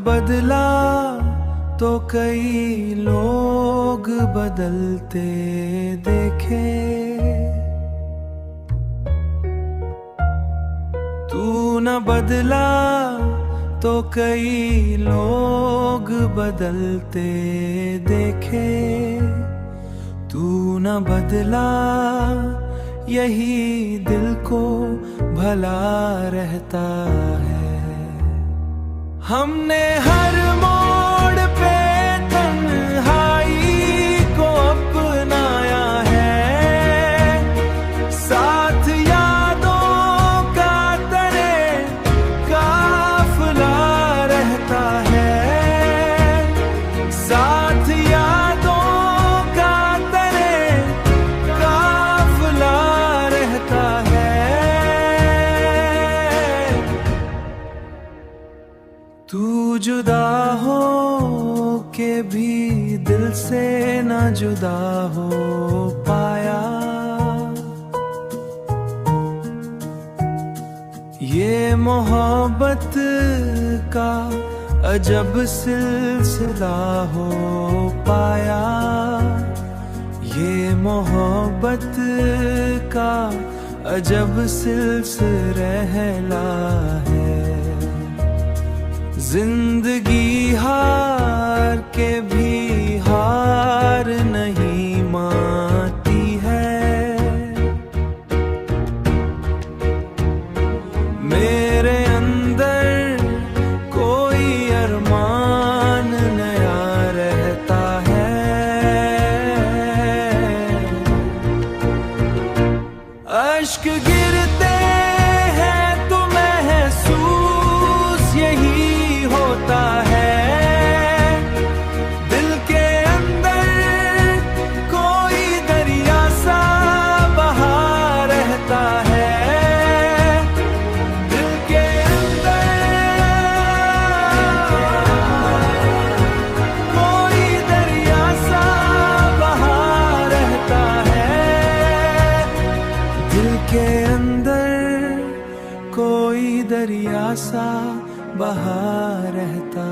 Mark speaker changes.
Speaker 1: बदला तो कई लोग बदलते देखे। तू न बदला तो कई लोग बदलते देखे। तू न बदला यही दिल को भला रहता है। हमने हर मोड़ पे तन्हाई को अपनाया है। साथ यादों का तरे काफिला रहता है। साथ यादों का तरे काफिला रहता है। तू जुदा हो के भी दिल से ना जुदा हो पाया। ये मोहब्बत का अजब सिलसिला हो पाया। ये मोहब्बत का अजब सिलसिला है। जिंदगी हार के भी हार नहीं मानती है। मेरे अंदर कोई अरमान नया रहता है। अश्क गिरते हैं तो महसूस यही होता है। दिल के अंदर कोई दरिया सा बहा रहता है। दिल के अंदर कोई दरिया सा बहा रहता है। दिल के अंदर कोई दरिया सा बहा रहता